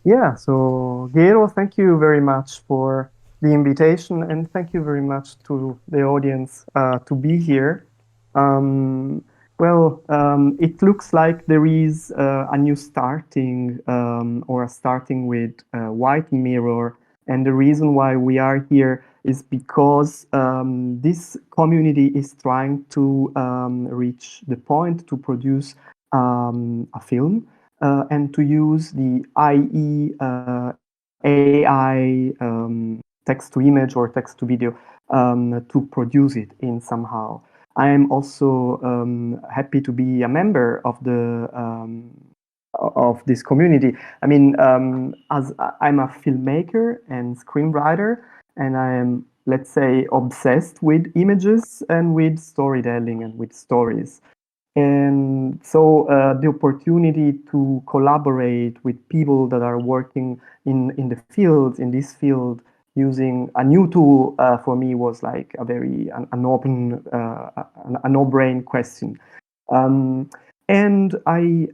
Yeah, so Gero, thank you very much for the invitation, and thank you very much to the audience to be here. Um, it looks like there is a new starting or a starting with White Mirror, and the reason why we are here is because this community is trying to reach the point to produce a film and to use the IE AI text to image or text to video to produce it in somehow. I am also happy to be a member of this community. I mean, as I'm a filmmaker and screenwriter, and I am, let's say, obsessed with images and with storytelling and with stories. And so the opportunity to collaborate with people that are working in the field, in this field, using a new tool for me was like a very an open, a no-brain question. Um, and I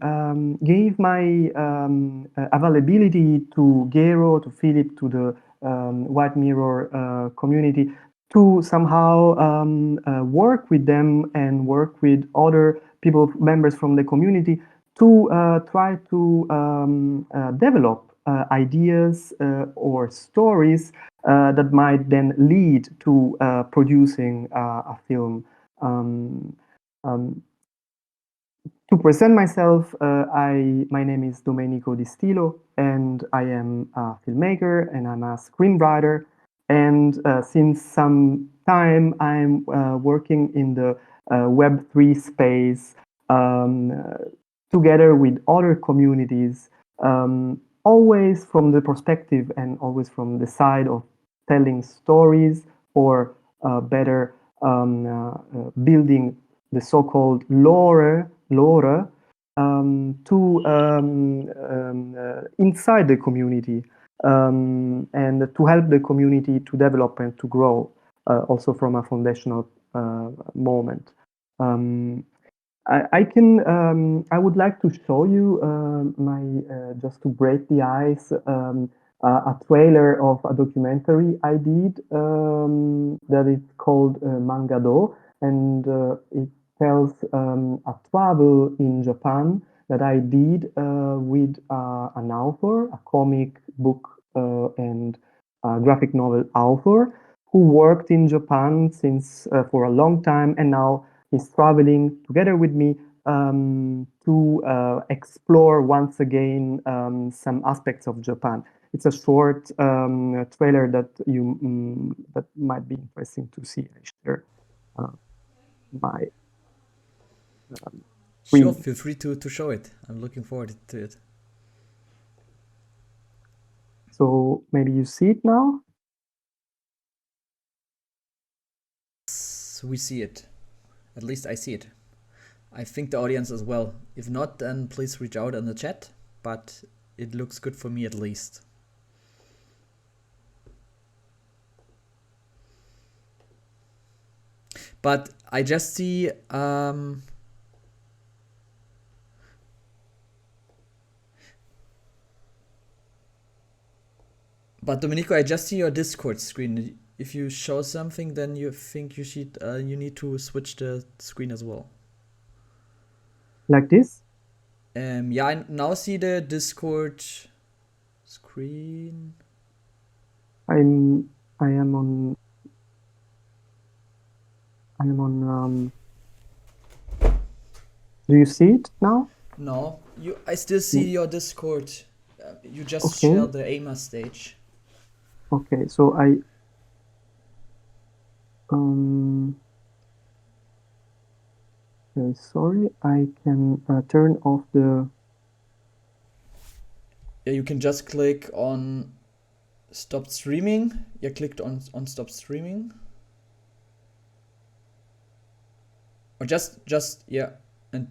gave my availability to Gero, to Philip, to the White Mirror community to somehow work with them and work with other people, members from the community, to try to develop ideas or stories that might then lead to producing a film. Um, um, to present myself, my name is Domenico Distilo, and I am a filmmaker and I'm a screenwriter. And since some time, I'm working in the Web3 space together with other communities, always from the perspective and always from the side of telling stories or better building the so-called lore to inside the community and to help the community to develop and to grow also from a foundational moment. Um, I would like to show you my just to break the ice a trailer of a documentary I did that is called Mangado, and it tells a travel in Japan that I did with an author, a comic book and graphic novel author who worked in Japan since for a long time, and now he's traveling together with me to explore once again some aspects of Japan. It's a short trailer that that might be interesting to see. I share uh, my Sure, screen, feel free to show it. I'm looking forward to it. so maybe you see it now. So we see it. At least I see it. I think the audience as well. If not, then please reach out in the chat. But it looks good for me at least. But I just see but Domenico, I just see your Discord screen. If you show something, then you think you need to switch the screen as well. Like this. Yeah, I now see the Discord screen. I'm I am on I am on. Do you see it now? No, I still see your Discord. You just share Okay. the AIMA stage. Okay. So I um. Okay, sorry. I can turn off the. Yeah, you can just click on stop streaming. Yeah, clicked on stop streaming. Or just yeah, and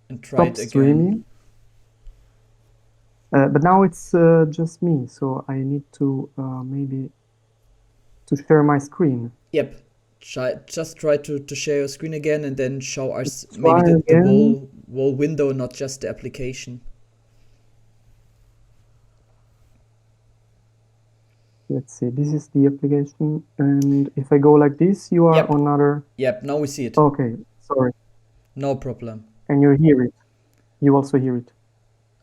and try Stop it again. streaming. But now it's just me, so I need to maybe to share my screen. Yep. Just try to share your screen again and then show us maybe Try the again. whole window, not just the application. let's see, this is the application, and if I go like this, you are Yep. on another. Yep, now we see it. Okay, sorry, No problem. and you hear it. You also hear it.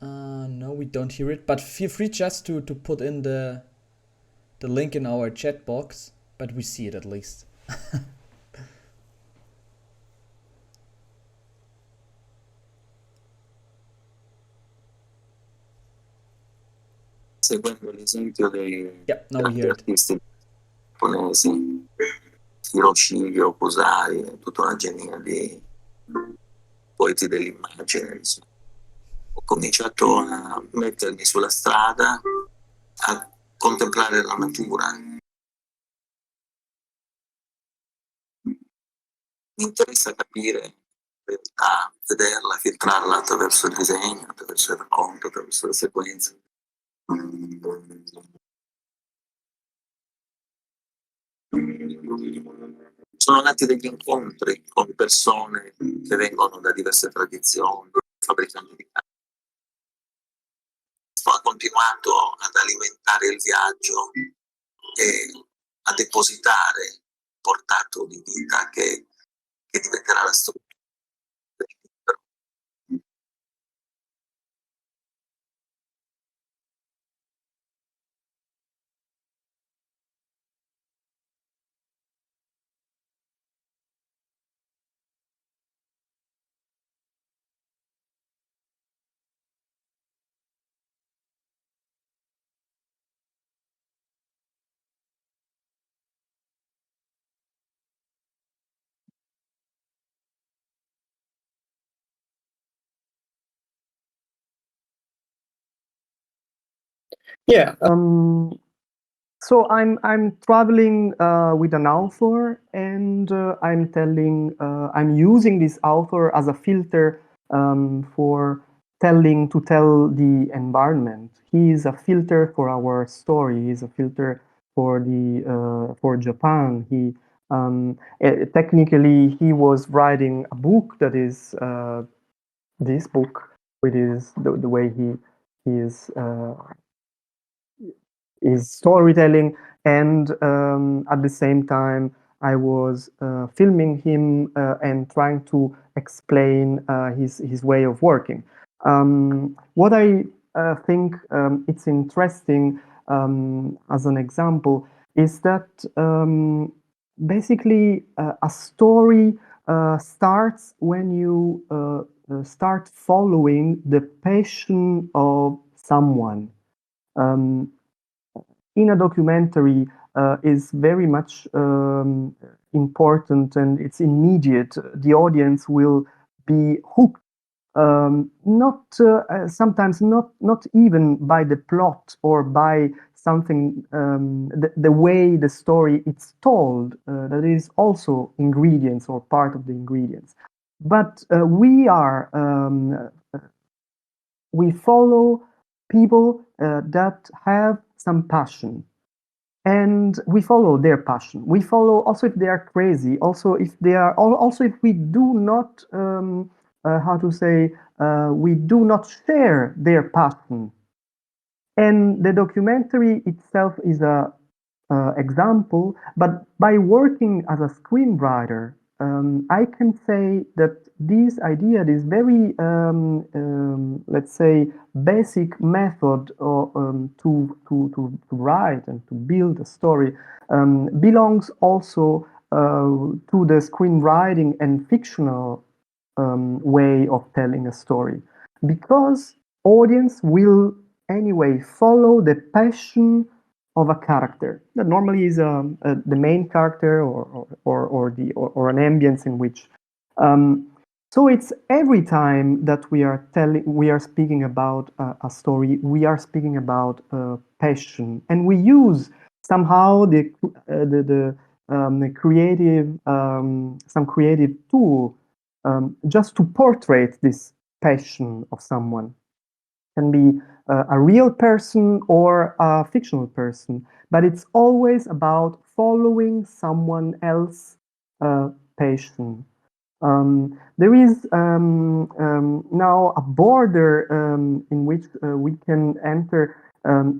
No, we don't hear it, but feel free just to put in the link in our chat box, but we see it at least. Seguendo l'esempio Yep, now we degli hear it. artisti giapponesi, Hiroshi Okusai, e tutta una genia di poeti dell'immagine, insomma. Ho cominciato a mettermi sulla strada, a contemplare la natura. Mi interessa capire la realtà, vederla, filtrarla attraverso il disegno, attraverso il racconto, attraverso le sequenze. Sono nati degli incontri con persone che vengono da diverse tradizioni, fabbricanti di carne. Ho continuato ad alimentare il viaggio e a depositare il portato di vita che diventerà la storia del libro. Yeah. So I'm traveling with an author, and I'm using this author as a filter for to tell the environment. He is a filter for our story. He's a filter for Japan. Technically he was writing a book that is this book, which is the way he is storytelling, and at the same time I was filming him and trying to explain his way of working. What I think it's interesting as an example is that basically a story starts when you start following the passion of someone. Um, in a documentary is very much important, and it's immediate. The audience will be hooked, not sometimes not even by the plot or by something, the way the story it's told. That is also ingredients or part of the ingredients. But we follow people that have some passion, and we follow their passion. We follow also if they are crazy, also if they are, also if we do not, how to say, we do not share their passion. And the documentary itself is a example, but by working as a screenwriter, I can say that this idea, this very, let's say, basic method to write and to build a story belongs also to the screenwriting and fictional way of telling a story, because audience will anyway follow the passion of a character that normally is the main character, or an ambience in which. So it's every time that we are speaking about a story, we are speaking about passion, and we use somehow the creative, some creative tool just to portray this passion of someone. Can be a real person or a fictional person, but it's always about following someone else's passion. There is now a border in which we can enter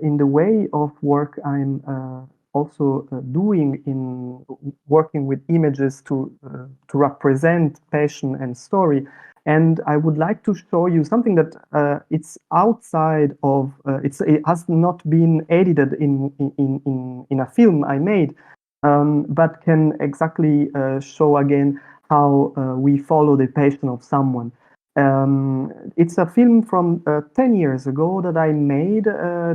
in the way of work I'm also doing in working with images to represent passion and story. And I would like to show you something that it's outside of it has not been edited in a film I made, but can exactly show again how we follow the passion of someone. It's a film from 10 years ago that I made, a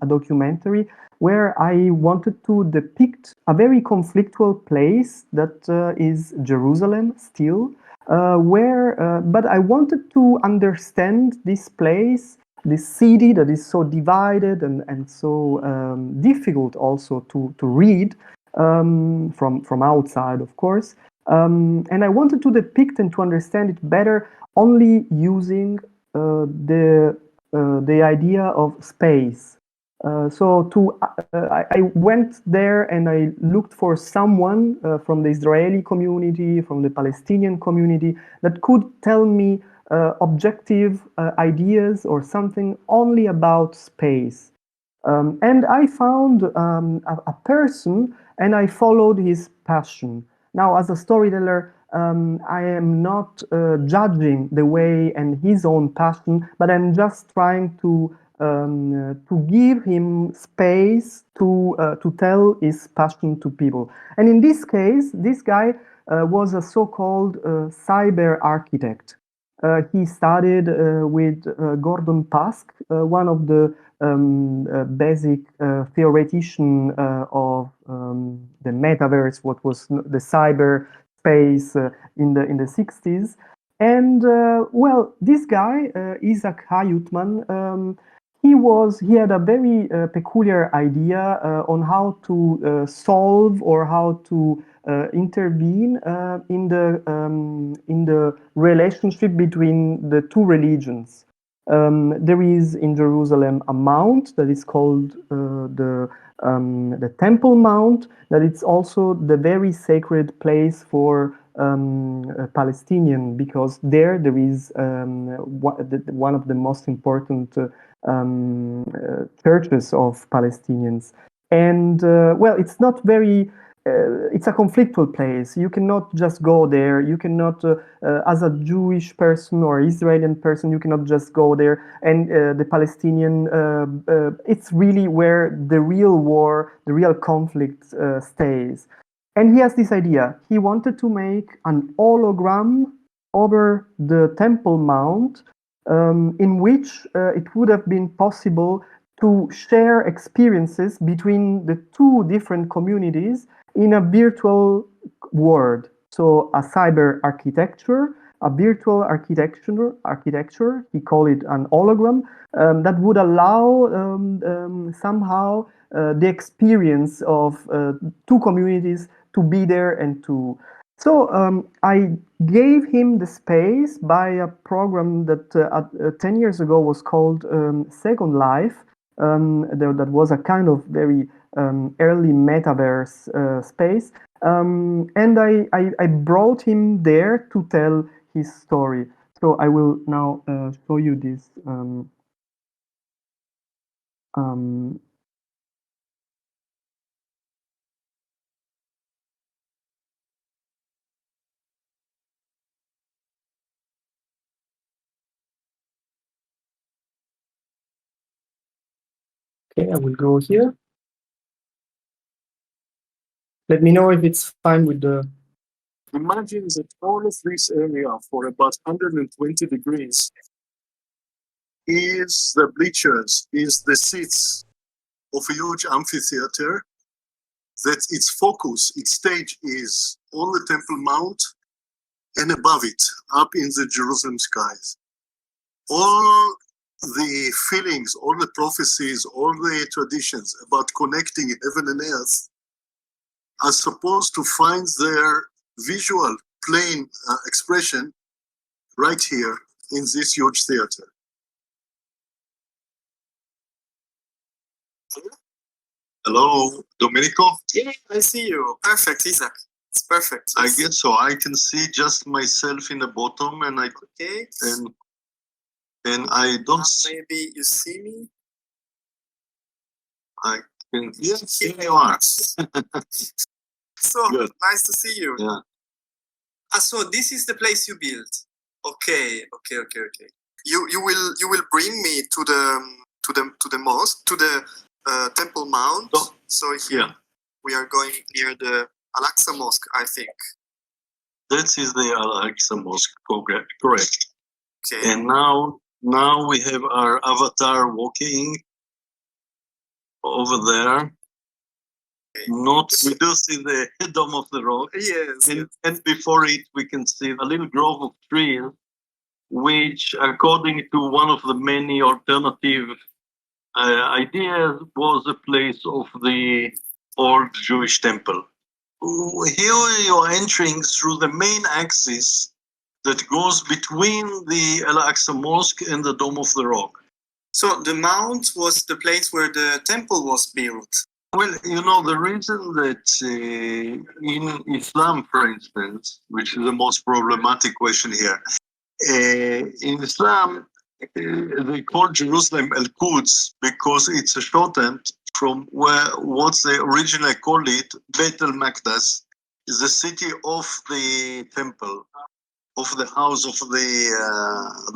documentary where I wanted to depict a very conflictual place that is Jerusalem still, but I wanted to understand this place, this city that is so divided and so difficult also to read from outside, of course. And I wanted to depict and to understand it better only using the idea of space. I went there and I looked for someone from the Israeli community, from the Palestinian community, that could tell me objective ideas or something only about space. And I found a person and I followed his passion. Now, as a storyteller, I am not judging the way and his own passion, but I'm just trying to give him space to tell his passion to people. And in this case, this guy was a so-called cyber architect. He studied with Gordon Pask, one of the basic theoretician of the metaverse, what was the cyber space in the 60s. And well, this guy, Isaac Hayutman, he had a very peculiar idea on how to solve or how to intervene in the relationship between the two religions. There is in Jerusalem a mount that is called the Temple Mount, that it's also the very sacred place for Palestinian, because there is one of the most important churches of Palestinians. And well, it's not very it's a conflictual place. You cannot just go there. You cannot, as a Jewish person or Israeli person, you cannot just go there. And the Palestinian, it's really where the real war, the real conflict stays. And he has this idea. He wanted to make an hologram over the Temple Mount, in which it would have been possible to share experiences between the two different communities in a virtual world. So a cyber architecture, a virtual architecture, he called it an hologram, that would allow somehow the experience of two communities to be there and to... So I gave him the space by a program that 10 years ago was called Second Life. That was a kind of very early metaverse space. And I brought him there to tell his story. So I will now show you this. Okay, I will go here. Let me know if it's fine with the... Imagine that all of this area for about 120 degrees is the bleachers, is the seats of a huge amphitheater, that its focus, its stage is on the Temple Mount and above it, up in the Jerusalem skies. All the feelings, all the prophecies, all the traditions about connecting heaven and earth are supposed to find their visual plain expression right here in this huge theater. Hello, Domenico? Yeah, I see you. Perfect, Isaac. It's perfect. I guess so. I can see just myself in the bottom, and Okay. and I don't. Maybe you see me. Yes, here you are. So Good. nice to see you. Yeah. So this is the place you built. Okay. You will bring me to the mosque, to the Temple Mount. So here Yeah. we are going near the Al-Aqsa Mosque, I think. That is the Al-Aqsa Mosque, correct. Okay. And now we have our avatar walking over there. We do see the Dome of the Rock. Yes. And before it, we can see a little grove of trees, which, according to one of the many alternative ideas, was a place of the old Jewish temple. Here you are entering through the main axis that goes between the Al-Aqsa Mosque and the Dome of the Rock. So the mount was the place where the temple was built. Well, the reason that in Islam, for instance, which is the most problematic question here, in Islam, they call Jerusalem Al-Quds because it's a shorthand from what they originally called it, Beit al-Maqdas, is the city of the temple, of the house of the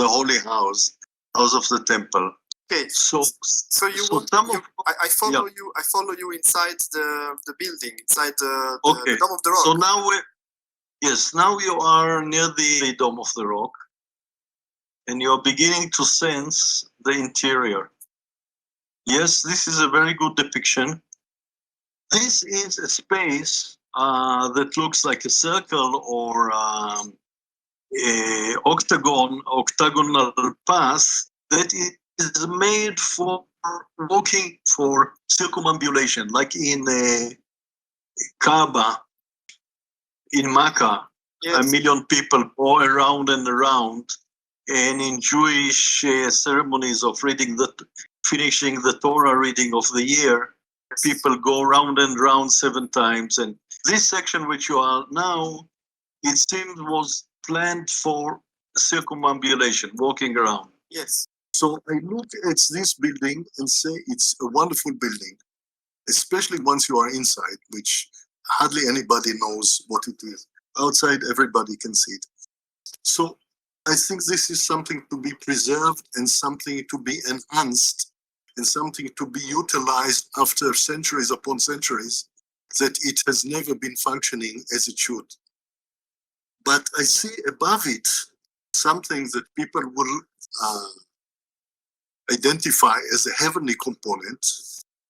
holy house of the temple. Okay, so I follow you. I follow you inside the building, inside the Dome of the Rock. So now you are near the Dome of the Rock, and you are beginning to sense the interior. Yes, this is a very good depiction. This is a space that looks like a circle or a octagonal path that is made for walking, for circumambulation, like in Kaaba, in Makkah. Yes. 1 million people go around and around, and in Jewish ceremonies of finishing the Torah reading of the year, people go round and round 7 times. And this section which you are now, it seems was planned for circumambulation, walking around. Yes. So I look at this building and say it's a wonderful building, especially once you are inside, which hardly anybody knows what it is. Outside, everybody can see it. So I think this is something to be preserved and something to be enhanced and something to be utilized after centuries upon centuries, that it has never been functioning as it should. But I see above it something that people will identify as a heavenly component,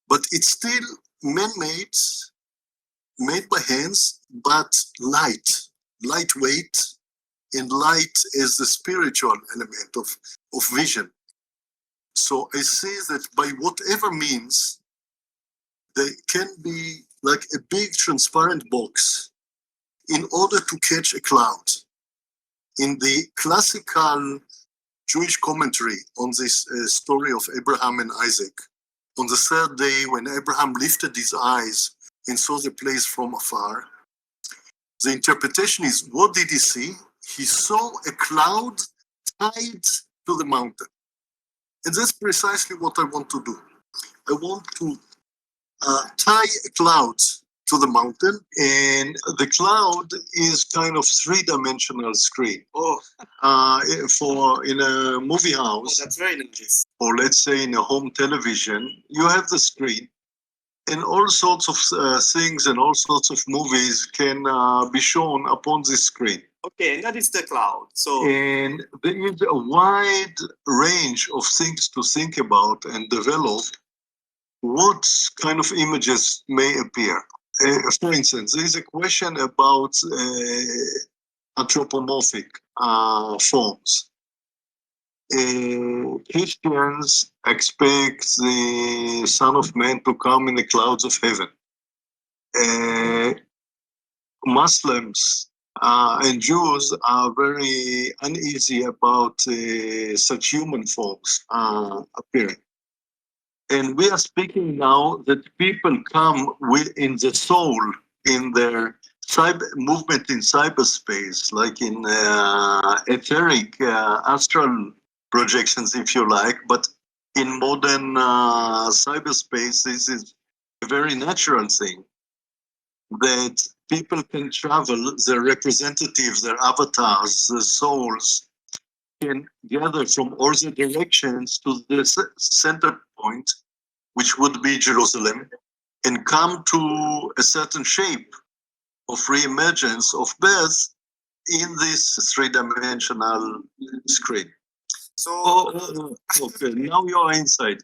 but it's still man-made, made by hands, but lightweight, and light is the spiritual element of vision. So I see that by whatever means, there can be like a big transparent box in order to catch a cloud. In the classical Jewish commentary on this story of Abraham and Isaac, on the 3rd day when Abraham lifted his eyes and saw the place from afar, the interpretation is, what did he see? He saw a cloud tied to the mountain. And that's precisely what I want to do. I want to tie a cloud to the mountain, and the cloud is kind of 3-dimensional screen. For in a movie house, that's very nice. Or let's say in a home television, you have the screen, and all sorts of things and all sorts of movies can be shown upon this screen. Okay, and that is the cloud. So, and there is a wide range of things to think about and develop. What kind of images may appear? For instance, there is a question about anthropomorphic forms. Christians expect the Son of Man to come in the clouds of heaven. Muslims and Jews are very uneasy about such human forms appearing. And we are speaking now that people come in the soul, in their movement in cyberspace, like in etheric, astral projections, if you like, but in modern cyberspace, this is a very natural thing, that people can travel, their representatives, their avatars, their souls, can gather from all the directions to the center point, which would be Jerusalem, and come to a certain shape of re-emergence of birth in this three-dimensional screen. So, Okay, now you're inside.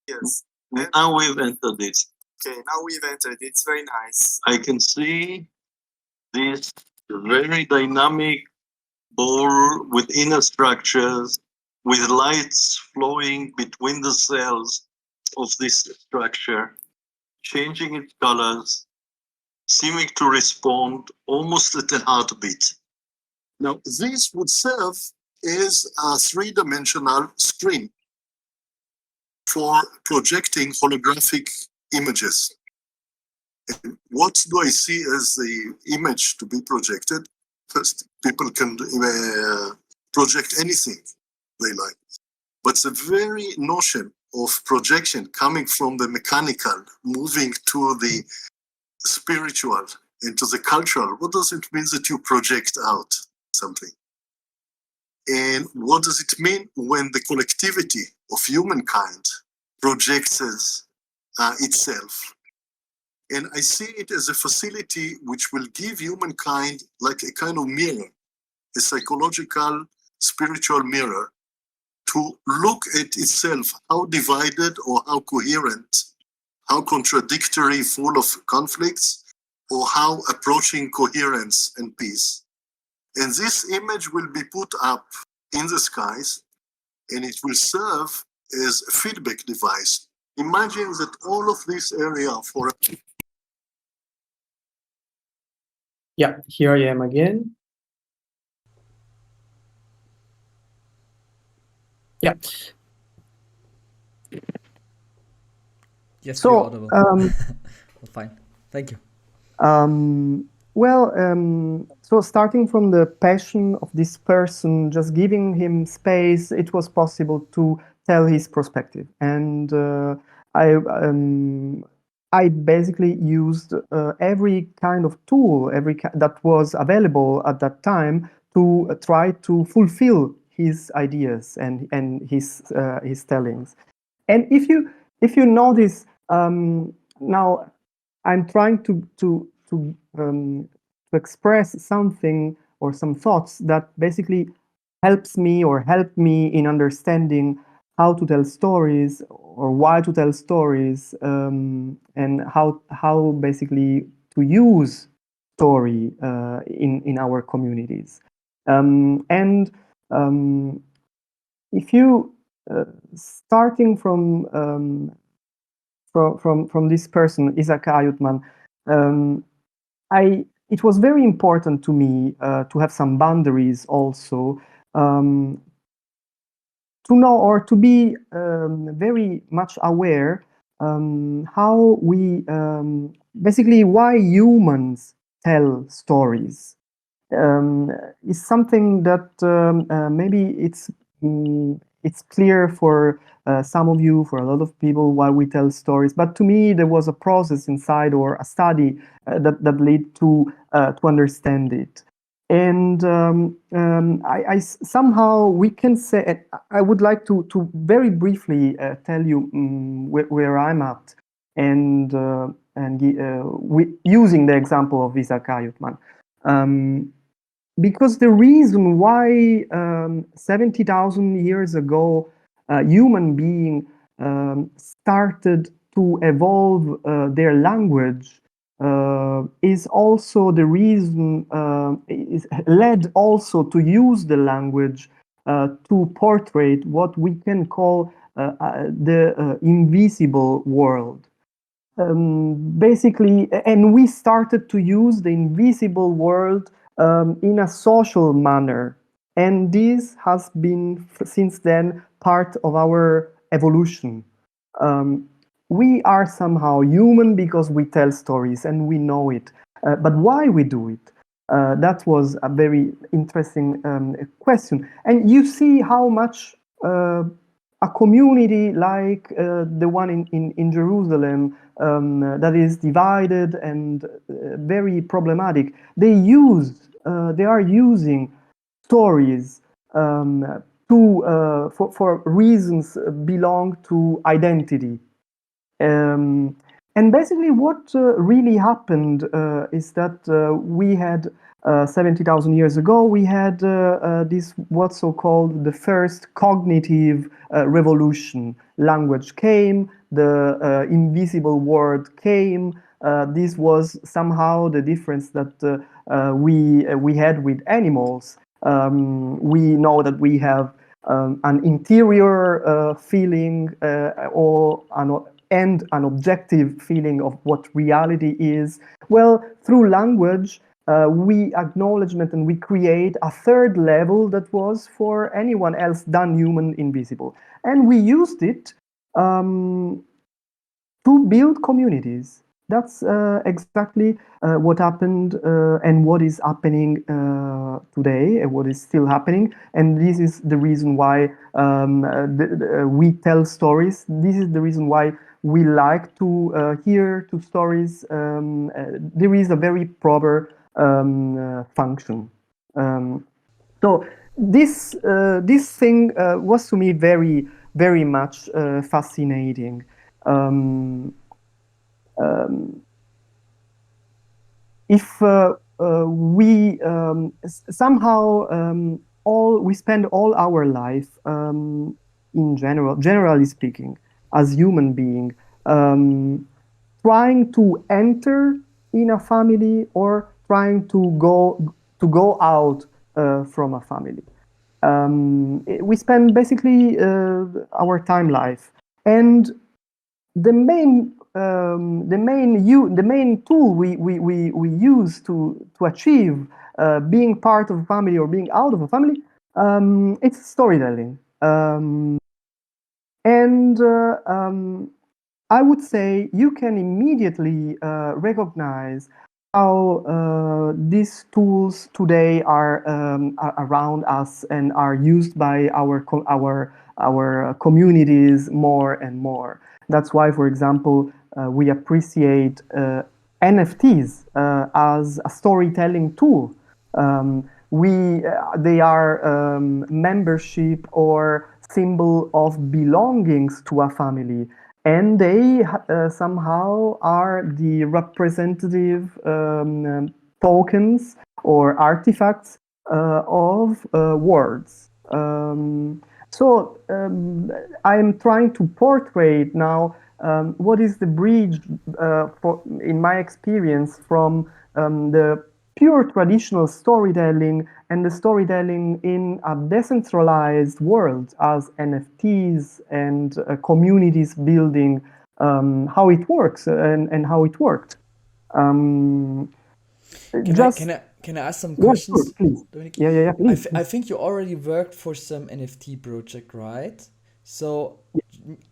yes. Now we've entered it. Okay, now we've entered. It's very nice. I can see this very dynamic ball with inner structures, with lights flowing between the cells of this structure, changing its colors, seeming to respond almost at a heartbeat. Now, this would serve as a three-dimensional screen for projecting holographic images. And what do I see as the image to be projected? First, people can project anything they like. But the very notion of projection coming from the mechanical, moving to the spiritual and to the cultural, what does it mean that you project out something? And what does it mean when the collectivity of humankind projects itself? And I see it as a facility which will give humankind like a kind of mirror, a psychological, spiritual mirror, to look at itself, how divided or how coherent, how contradictory, full of conflicts, or how approaching coherence and peace. And this image will be put up in the skies, and it will serve as a feedback device. Imagine that all of this area for a... Yeah, here I am again. Yeah. Yes, So, you're audible. Well, fine. Thank you. So starting from the passion of this person, just giving him space, it was possible to tell his perspective. And I basically used every kind of tool, that was available at that time to try to fulfill his ideas and his tellings. And if you notice, now I'm trying to express something or some thoughts that basically helps me or help me in understanding how to tell stories or why to tell stories, and how basically to use story in our communities. If you starting from this person, Isaac Ayutman, it was very important to me to have some boundaries also, to know or to be very much aware how we basically why humans tell stories. Is something that maybe it's clear for some of you, for a lot of people, why we tell stories. But to me, there was a process inside or a study that led to understand it. And I somehow we can say, I would like to very briefly tell you where I'm at, and using the example of Isaac Ayutman. Because the reason why 70,000 years ago human being started to evolve their language is also the reason is led also to use the language to portray what we can call the invisible world. Basically, and we started to use the invisible world in a social manner. And this has been, since then, part of our evolution. We are somehow human because we tell stories and we know it. But why we do it? That was a very interesting question. And you see how much a community like the one in Jerusalem that is divided and very problematic, they are using stories for reasons belong to identity. And basically what really happened is that we had 70,000 years ago, we had this what's so-called the first cognitive revolution. Language came, the invisible word came. This was somehow the difference that we had with animals. We know that we have an interior feeling and an objective feeling of what reality is. Well, through language, we acknowledgement and we create a third level that was for anyone else than human invisible. And we used it to build communities. That's exactly what happened and what is happening today and what is still happening. And this is the reason why we tell stories. This is the reason why we like to hear to stories. There is a very proper function. So this thing was to me very, very much fascinating. If we somehow we spend all our life in generally speaking, as human being, trying to enter in a family or trying to go out from a family. We spend basically our time life, and the main tool we use to achieve being part of a family or being out of a family, it's storytelling. I would say you can immediately recognize how these tools today are around us and are used by our communities more and more. That's why, for example, we appreciate NFTs as a storytelling tool. They are membership or symbol of belongings to a family, and they somehow are the representative tokens or artifacts of words. I'm trying to portray now what is the bridge, in my experience, from the pure traditional storytelling and the storytelling in a decentralized world as NFTs and communities building, how it works and how it worked. Can I ask some questions? Sure, please. Domenico? Yeah, please. I think you already worked for some NFT project, right? So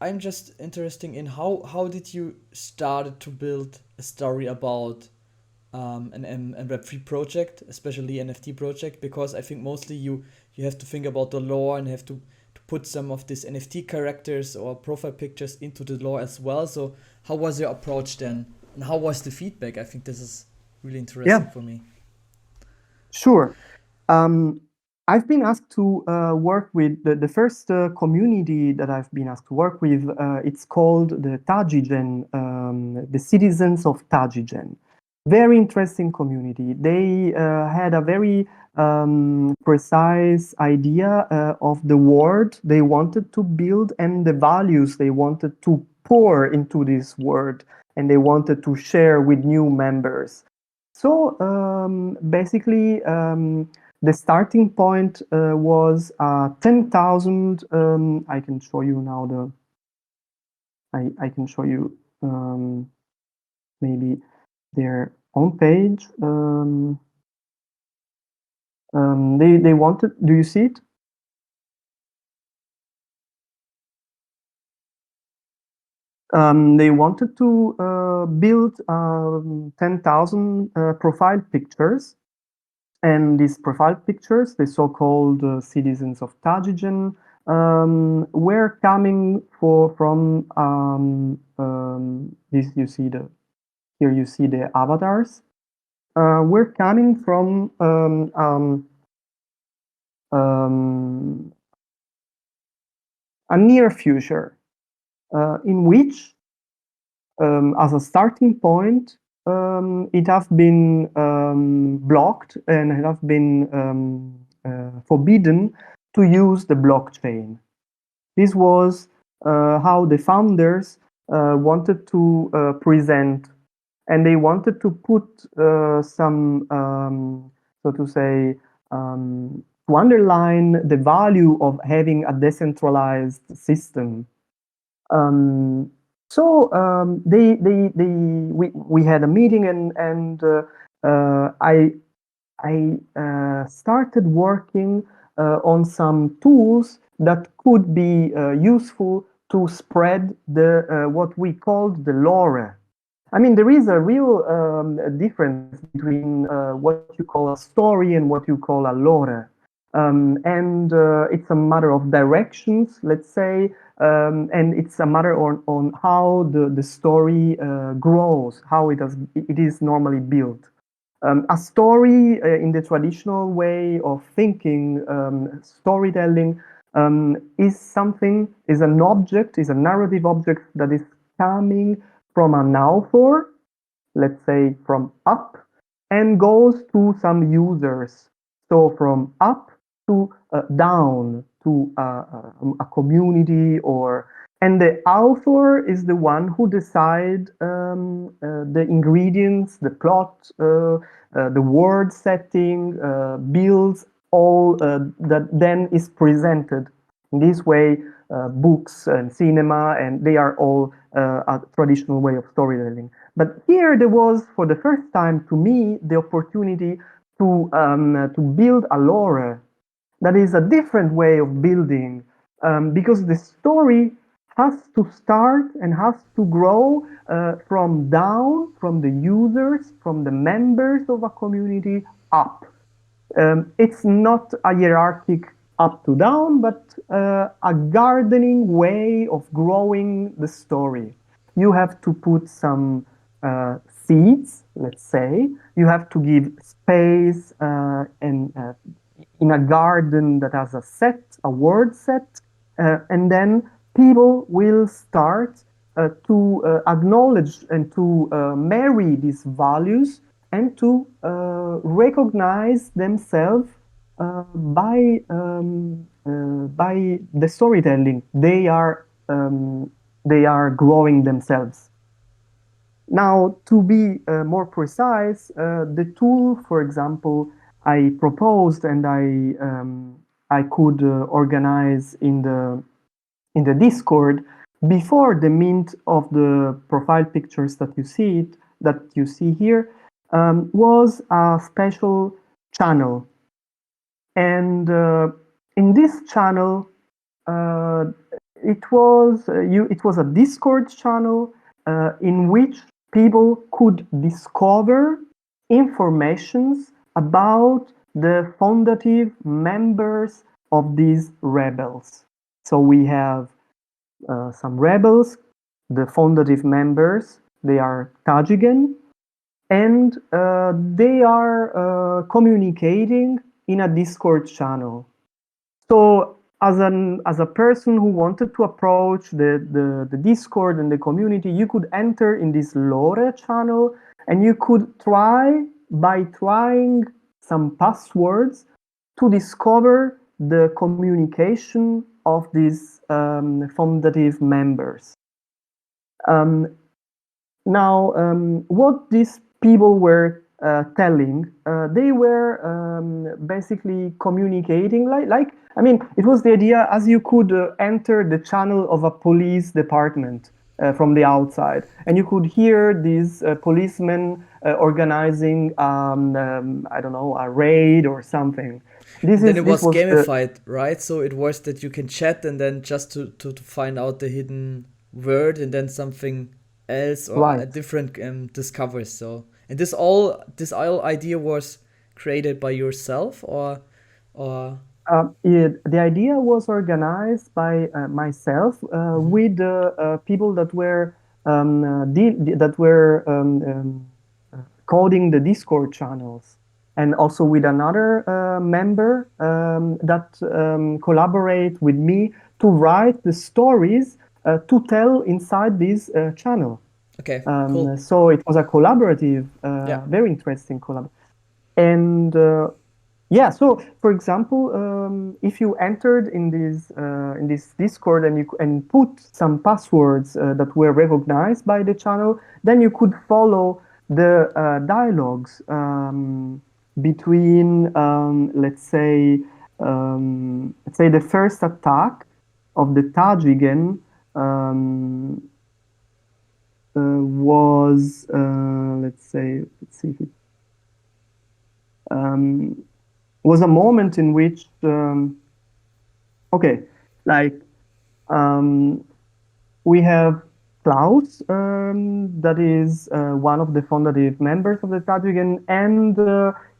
I'm just interested in how did you started to build a story about an Web3 project, especially NFT project, because I think mostly you have to think about the lore and have to put some of these NFT characters or profile pictures into the lore as well. So how was your approach then? And how was the feedback? I think this is really interesting for me. Sure. I've been asked to work with the first community that I've been asked to work with. It's called the Tajigen, the Citizens of Tajigen. Very interesting community. They had a very precise idea of the world they wanted to build and the values they wanted to pour into this world, and they wanted to share with new members. So basically, the starting point was 10,000. I can show you now I can show you maybe their homepage. They wanted. Do you see it? They wanted to build 10,000 profile pictures, and these profile pictures, the so-called citizens of Tajigen, were coming from this. You see here. You see the avatars. We're coming from a near future in which, as a starting point, it has been blocked and it has been forbidden to use the blockchain. This was how the founders wanted to present, and they wanted to put some, so to say, to underline the value of having a decentralized system. We had a meeting, and I started working on some tools that could be useful to spread the what we called the lore. I mean, there is a real difference between what you call a story and what you call a lore. And it's a matter of directions, let's say, and it's a matter on how the story grows, how it is normally built. A story in the traditional way of thinking, storytelling, is an object, is a narrative object that is coming from an author, let's say from up, and goes to some users. So from up to down to a community, and the author is the one who decides the ingredients, the plot, the word setting, builds all that then is presented. In this way, books and cinema, and they are all a traditional way of storytelling. But here there was, for the first time to me, the opportunity to build a lore that is a different way of building, because the story has to start and has to grow from down, from the users, from the members of a community up. It's not a hierarchic up to down, but a gardening way of growing the story. You have to put some seeds, let's say. You have to give space and in a garden that has a word set, and then people will start to acknowledge and to marry these values and to recognize themselves by the storytelling. They are growing themselves. Now, to be more precise, the tool, for example, I proposed and I could organize in the Discord before the mint of the profile pictures that you see here, was a special channel. And in this channel, it was a Discord channel in which people could discover informations about the fondative members of these rebels. So we have some rebels, the fondative members. They are Tajigen, and they are communicating in a Discord channel. So as a person who wanted to approach the Discord and the community, you could enter in this lore channel, and you could trying some passwords to discover the communication of these fondative members. Now, what these people were telling, they were basically communicating like I mean, it was the idea as you could enter the channel of a police department from the outside, and you could hear these policemen organizing, I don't know, a raid or something. It was gamified, right? So it was that you can chat and then just to find out the hidden word and then something else or Right. a different discovery. So, and this all idea was created by yourself or The idea was organized by myself with people that were coding the Discord channels, and also with another member that collaborate with me to write the stories to tell inside this channel. Okay, cool. So it was a collaborative, Yeah. very interesting collab. And yeah, so for example, if you entered in this Discord and you and put some passwords that were recognized by the channel, then you could follow the dialogues between, let's say the first attack of the Tajigen was, let's see if it was a moment in which, okay, like we have Klaus, that is one of the foundative members of the Tajigen, and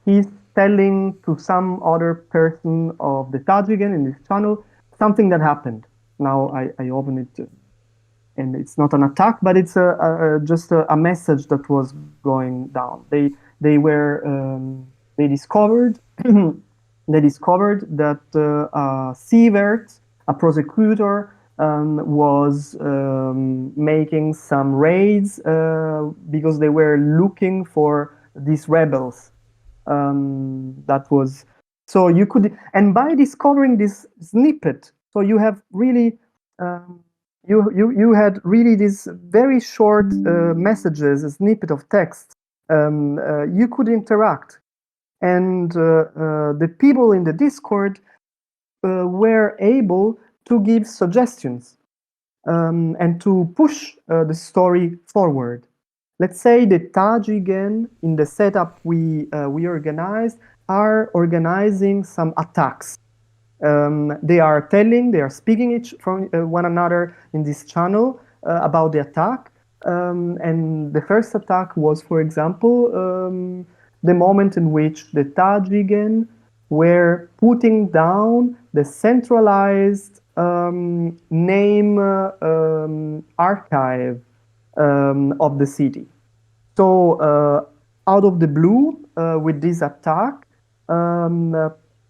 he's telling to some other person of the Tajigen in this channel something that happened. Now I open it, and it's not an attack, but it's just a message that was going down. They were they discovered they discovered that Sievert, a prosecutor, was making some raids because they were looking for these rebels. That was so you could, and by discovering this snippet, so you have really you had really these very short messages, a snippet of text. You could interact, and the people in the Discord were able to give suggestions and to push the story forward. Let's say the Tajigen in the setup we organized are organizing some attacks. They are speaking each from one another in this channel about the attack. And the first attack was, for example, the moment in which the Tajigen were putting down the centralized name archive of the city. So out of the blue, with this attack,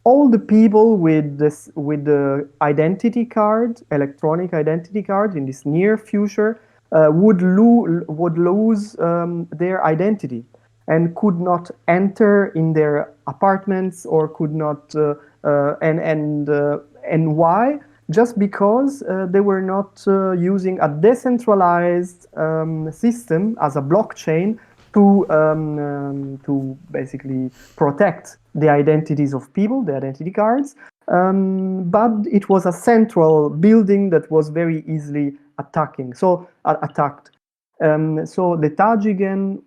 all the people with the identity card, electronic identity card, in this near future, would lose their identity and could not enter in their apartments, or could not and why? Just because they were not using a decentralized system as a blockchain to basically protect the identities of people, the identity cards. But it was a central building that was very easily attacked. So the Tajigen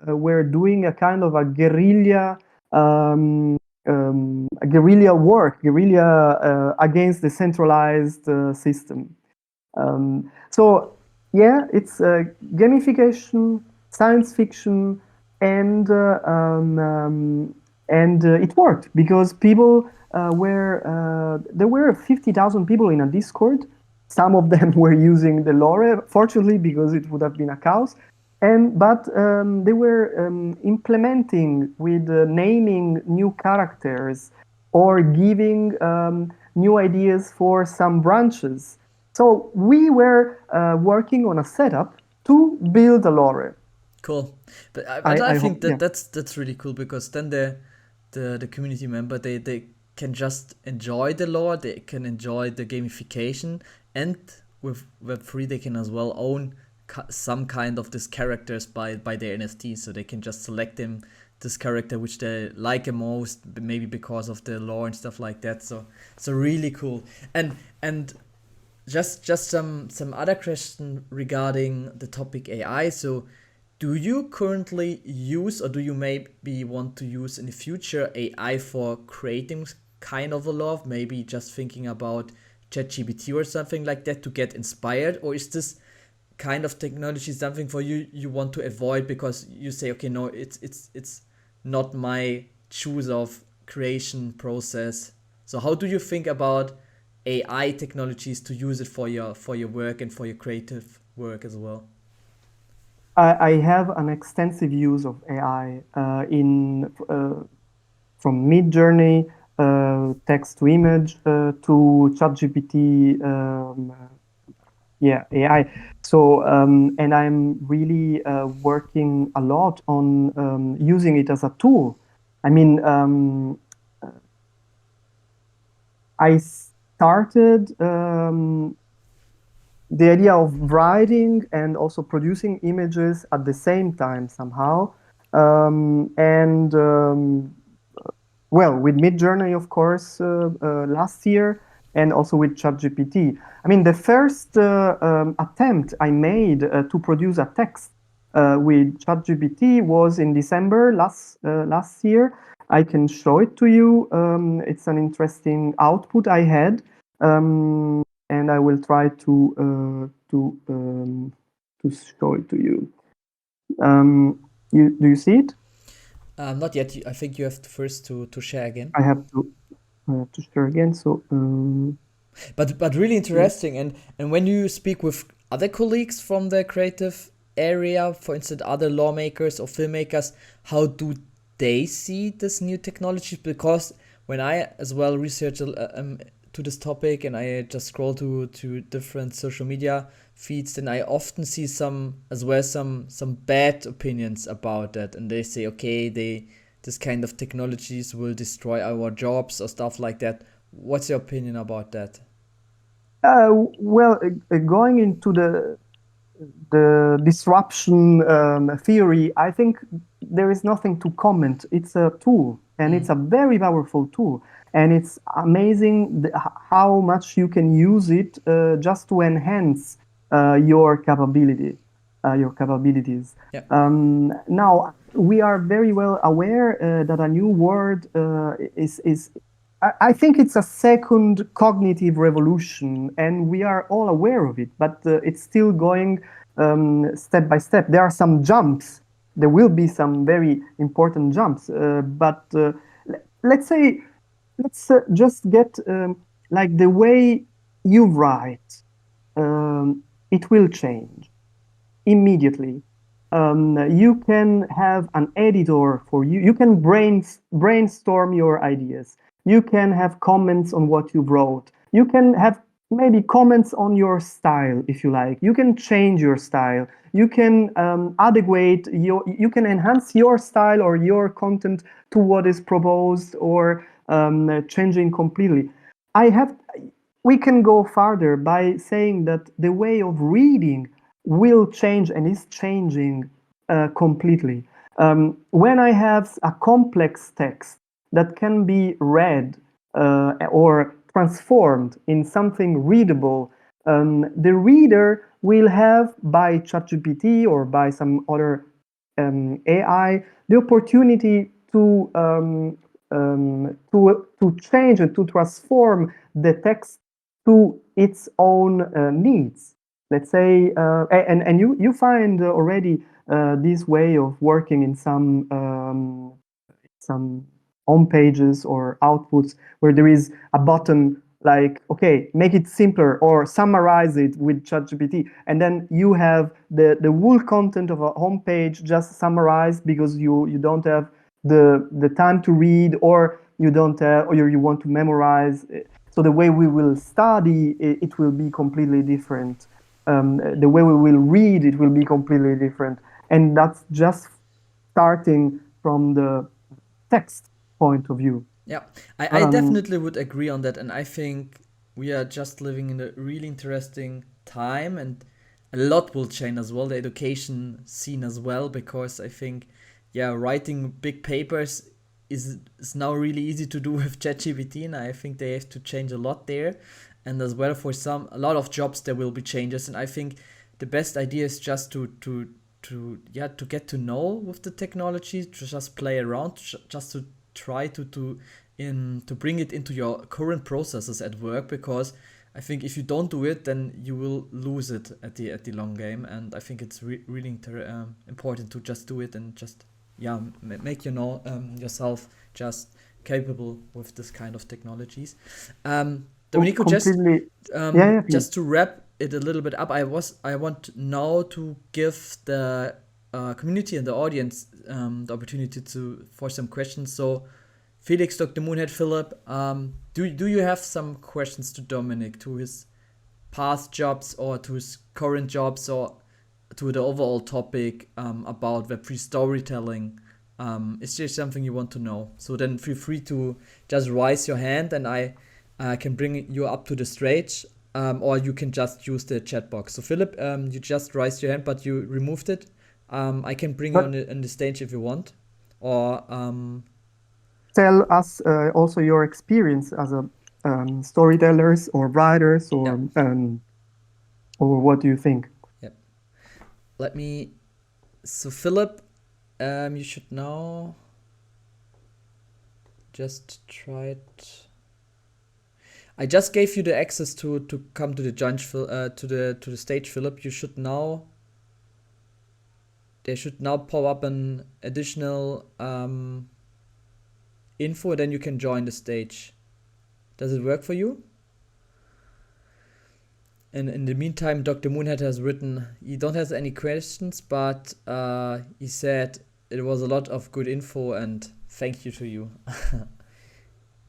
were doing a kind of a guerrilla work against the centralized system. So yeah, it's gamification, science fiction, and it worked because people there were 50,000 people in a Discord. Some of them were using the lore, fortunately, because it would have been a chaos. But they were implementing with naming new characters or giving new ideas for some branches. So we were working on a setup to build a lore. Cool, but I think hope, that yeah. that's really cool, because then the community member, they can just enjoy the lore, they can enjoy the gamification, and with Web3 they can as well own some kind of these characters by their NFTs, so they can just select this character which they like the most, maybe because of the lore and stuff like that. So really cool. And just some other question regarding the topic AI. So do you currently use, or do you maybe want to use in the future, AI for creating kind of a lore? Maybe just thinking about ChatGPT or something like that to get inspired? Or is this kind of technology something for you want to avoid because you say, okay, no, it's not my choose of creation process? So how do you think about AI technologies to use it for your work and for your creative work as well? I have an extensive use of AI from Midjourney, text to image, to ChatGPT, AI. So, and I'm really working a lot on using it as a tool. I mean, I started the idea of writing and also producing images at the same time somehow. Well, with Midjourney, of course, last year, and also with ChatGPT. I mean, the first attempt I made to produce a text with ChatGPT was in December last year. I can show it to you. It's an interesting output I had, and I will try to show it to you. Do you see it? Not yet. I think you have to first to share again. I have to share again. So, but really interesting. And when you speak with other colleagues from the creative area, for instance, other lawmakers or filmmakers, how do they see this new technology? Because when I as well research to this topic and I just scroll to different social media feeds, then I often see some bad opinions about that, and they say, okay, this kind of technologies will destroy our jobs or stuff like that. What's your opinion about that? Well, going into the disruption theory, I think there is nothing to comment. It's a tool, and it's a very powerful tool, and it's amazing how much you can use it just to enhance your capabilities. Yeah. Now, we are very well aware that a new word is I think it's a second cognitive revolution, and we are all aware of it, but it's still going step by step. There are some jumps. There will be some very important jumps, but let's just get like the way you write. It will change immediately. You can have an editor for you. You can brainstorm your ideas. You can have comments on what you wrote. You can have maybe comments on your style, if you like. You can change your style. You can you can enhance your style or your content to what is proposed, or changing completely. We can go farther by saying that the way of reading will change and is changing completely. When I have a complex text that can be read or transformed in something readable, the reader will have, by ChatGPT or by some other AI, the opportunity to change and to transform the text to its own needs. Let's say, and you find already this way of working in some home pages or outputs where there is a button like, okay, make it simpler or summarize it with ChatGPT, and then you have the whole content of a home page just summarized because you don't have the time to read, or you don't have, or you want to memorize. So the way we will study it will be completely different. The way we will read it will be completely different, and that's just starting from the text point of view. Yeah, I definitely would agree on that, and I think we are just living in a really interesting time, and a lot will change as well, the education scene as well, because I think, yeah, writing big papers is now really easy to do with ChatGPT, and I think they have to change a lot there, and as well for a lot of jobs there will be changes, and I think the best idea is just to get to know with the technology, to just play around, just to try to bring it into your current processes at work, because I think if you don't do it, then you will lose it at the long game, and I think it's really important to just do it and just make yourself just capable with this kind of technologies. Domenico, Completely. Please. just to wrap it a little bit up, I want now to give the community and the audience the opportunity for some questions. So, Felix, Dr. Moonhead, Philip, do you have some questions to Dominic, to his past jobs or to his current jobs or to the overall topic about Web3 storytelling? Is there something you want to know? So then feel free to just raise your hand and I can bring you up to the stage, or you can just use the chat box. So Philip, you just raised your hand, but you removed it. I can bring you on the stage if you want. Or tell us also your experience as a storytellers or writers, or what do you think? Yep. So Philip, you should now just try it. I just gave you the access to come to the to the stage, Philip. You should now. There should now pop up an additional info, then you can join the stage. Does it work for you? And in the meantime, Dr. Moonhead has written, he don't have any questions, but he said it was a lot of good info and thank you to you.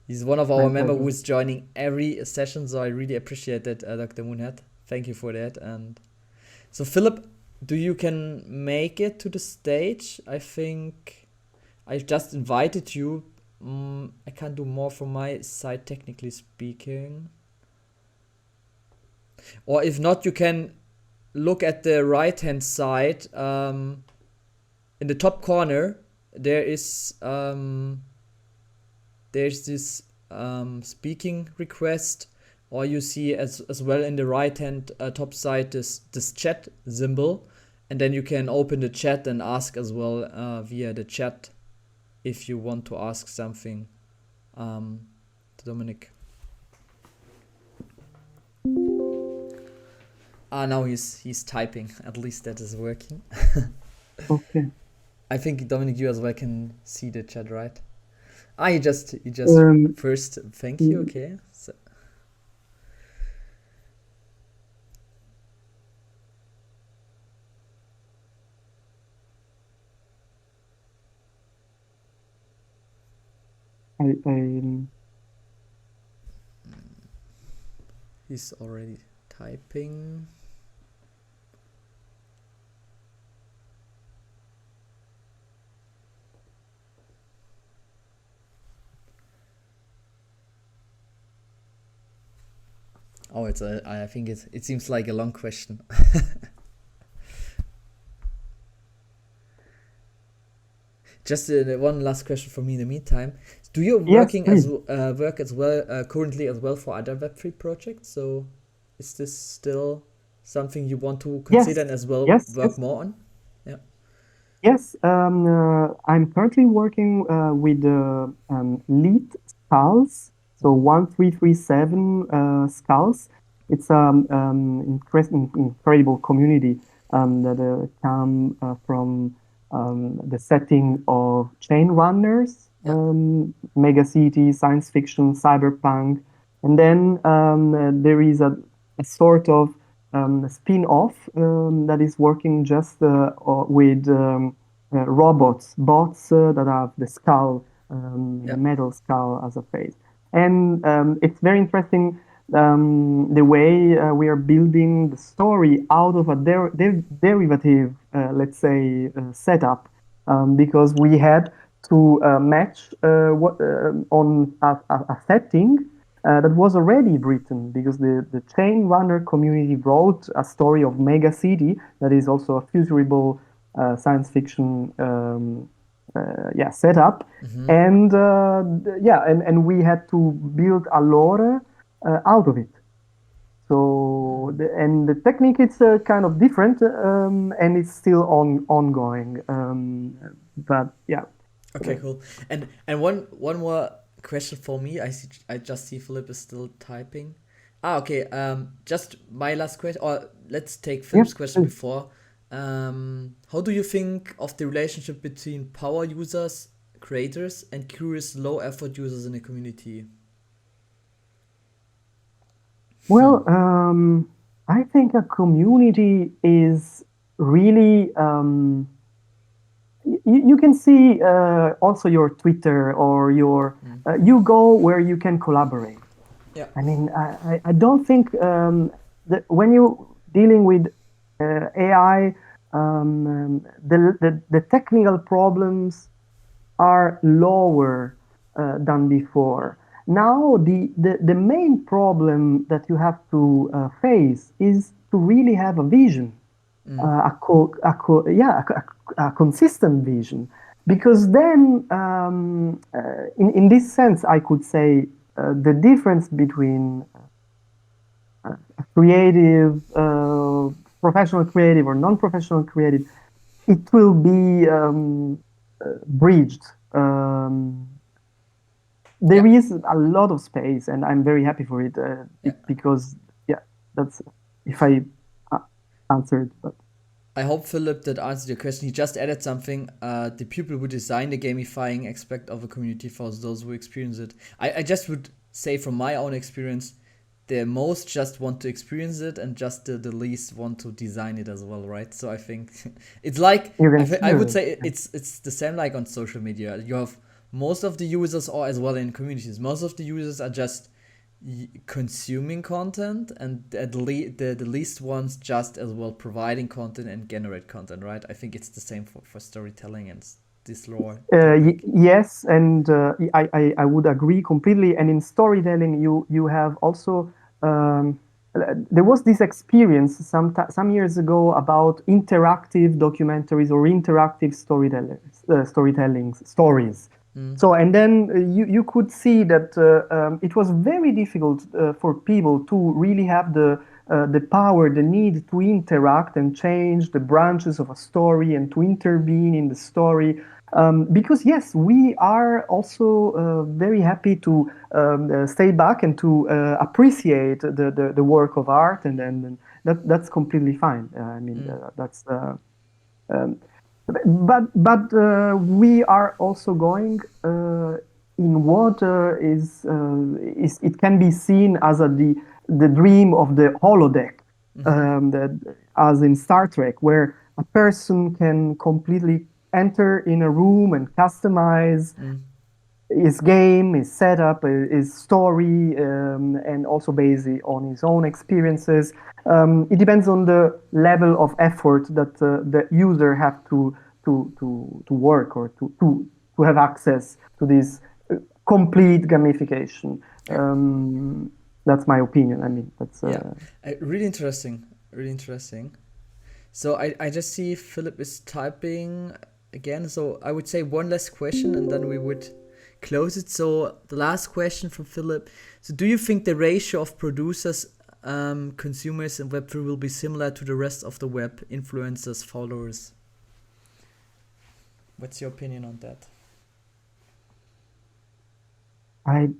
He's one of our members who is joining every session, so I really appreciate that, Dr. Moonhead. Thank you for that. And so Philip, you can make it to the stage? I think I've just invited you. I can't do more from my side, technically speaking. Or if not, you can look at the right-hand side. In the top corner, there's this speaking request, or you see as well in the right-hand top side this chat symbol, and then you can open the chat and ask as well via the chat if you want to ask something to Dominic. Now he's typing. At least that is working. Okay. I think Dominic, you as well can see the chat, right? He just first thank you. Okay. So. He's already typing. Oh, I think it seems like a long question. Just one last question for me in the meantime. Do you work as well currently as well for other Web3 projects? So is this still something you want to consider and as well work more on? Yeah. Yes, I'm currently working with lead skulls. So 1337 skulls. It's incredible community that come from the setting of chain runners, mega city, science fiction, cyberpunk, and then there is a sort of spin-off that is working just with bots that have the skull, the metal skull as a face. And it's very interesting the way we are building the story out of a derivative, let's say, setup, because we had to match on a setting that was already written, because the chain runner community wrote a story of mega city that is also a futurable science fiction setup, and we had to build a lore out of it. So the technique is kind of different, and it's still ongoing. But yeah. Okay, cool. And one more question for me. I just see Philip is still typing. Okay. Just my last question, or let's take Philip's question before. How do you think of the relationship between power users creators and curious low effort users in the community? Well, I think a community is really you can see also your Twitter or your you go where you can collaborate. Yeah. I mean, I don't think that when you're dealing with AI, the technical problems are lower than before. Now, the main problem that you have to face is to really have a vision, a consistent vision. Because then, in this sense, I could say the difference between creative, professional creative or non-professional creative, it will be bridged. There is a lot of space, and I'm very happy for it because, that's if I answered. But I hope, Philip, that answered your question. He just added something. The people who design the gamifying aspect of a community for those who experience it. I just would say from my own experience, the most just want to experience it and just the least want to design it as well, right? So I think it's like, I would say it's the same like on social media. You have most of the users, or as well in communities, most of the users are just consuming content, and the least ones just as well providing content and generate content, right? I think it's the same for storytelling and this lore. Yes, and I would agree completely. And in storytelling, you have also there was this experience some years ago about interactive documentaries or interactive storytelling stories. So, and then you could see that it was very difficult for people to really have the power, the need to interact and change the branches of a story and to intervene in the story. Because yes, we are also very happy to stay back and to appreciate the work of art, and that's completely fine. I mean, that's. But we are also going in what is it can be seen as the dream of the holodeck, as in Star Trek, where a person can completely enter in a room and customize his game, his setup, his story, and also based on his own experiences. It depends on the level of effort that the user have to work or to have access to this complete gamification. That's my opinion. I mean, that's really interesting. Really interesting. So I just see Philip is typing again. So I would say one last question, and then we would close it. So the last question from Philip. So do you think the ratio of producers, consumers in Web3 will be similar to the rest of the web, influencers, followers? What's your opinion on that? I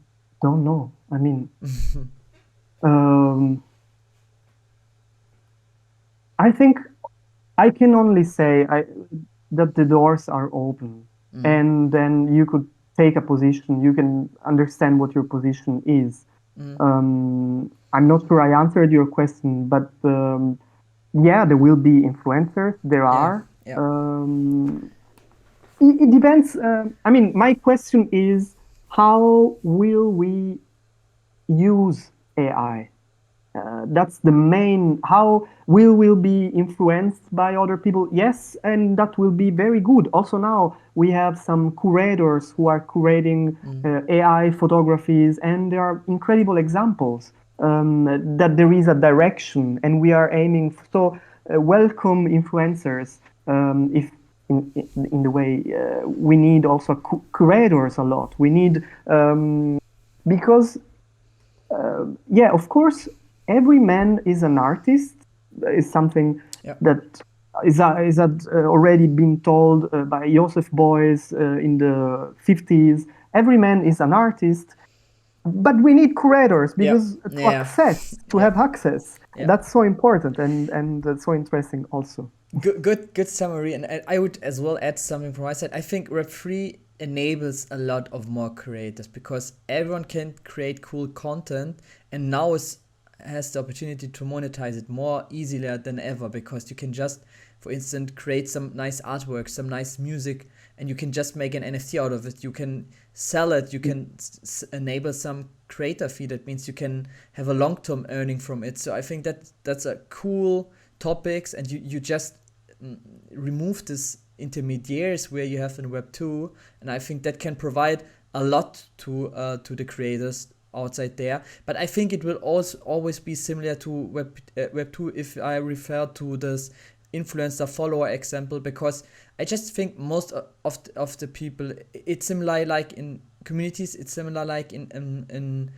don't know. I mean, I think I can only say that the doors are open, and then you could take a position. You can understand what your position is. I'm not sure I answered your question, but yeah, there will be influencers. There are. It depends. I mean, my question is, how will we use AI? That's the main. How will we be influenced by other people? Yes, and that will be very good. Also, now we have some curators who are curating AI photographies, and there are incredible examples that there is a direction, and we are aiming. So, welcome influencers. If in the way we need also curators a lot. We need because yeah, of course. Every man is an artist, is something that is already been told by Joseph Beuys in the 50s. Every man is an artist, but we need curators because to have access. That's so important and that's so interesting also. Good summary, and I would as well add something from my side. I think Web3 enables a lot of more creators, because everyone can create cool content, and now has the opportunity to monetize it more easier than ever, because you can just, for instance, create some nice artwork, some nice music, and you can just make an NFT out of it. You can sell it. You can enable some creator fee. That means you can have a long-term earning from it. So I think that's a cool topics, and you just remove this intermediaries where you have in Web 2, and I think that can provide a lot to the creators outside there. But I think it will also always be similar to Web 2 if I refer to this influencer follower example, because I just think most of the people, it's similar like in communities, it's similar like in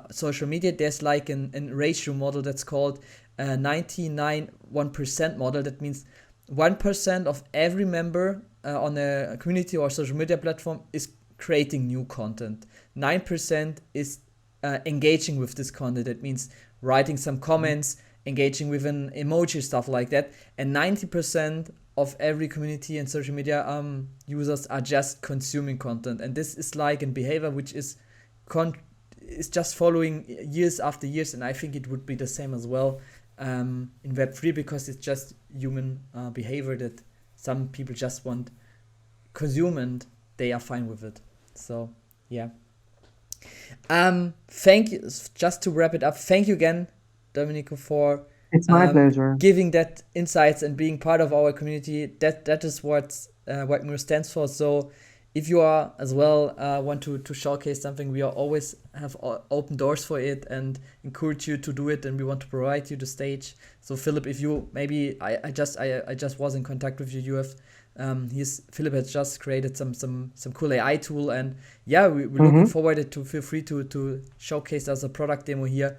social media. There's like an ratio model that's called 99.1% model. That means 1% of every member on a community or social media platform is creating new content. 9% is engaging with this content. That means writing some comments, engaging with an emoji, stuff like that. And 90% of every community and social media users are just consuming content. And this is like a behavior which is just following years after years. And I think it would be the same as well in Web3, because it's just human behavior that some people just want consume and they are fine with it. So yeah. Thank you. Just to wrap it up, thank you again, Domenico, for It's my pleasure. giving that insights and being part of our community. That is what Whitemiro stands for. So if you are as well want to showcase something, we are always have open doors for it and encourage you to do it, and we want to provide you the stage. So Philip, if you maybe I just was in contact with you. You have Philip has just created some cool AI tool, and yeah, we're looking forward to feel free to showcase as a product demo here.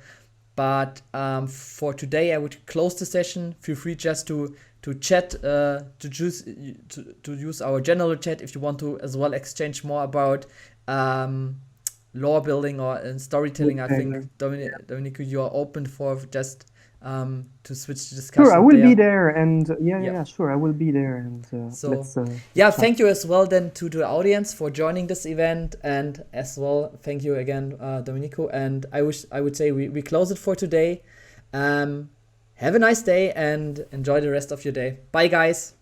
But for today, I would close the session. Feel free just to chat, to use our general chat if you want to as well exchange more about lore building or storytelling. I think Domenico, you are open for just to switch the discussion. Sure, I will be there, and sure, I will be there, and So, let's. thank you as well then to the audience for joining this event, and as well thank you again, Domenico. And I would say we close it for today. Have a nice day and enjoy the rest of your day. Bye, guys.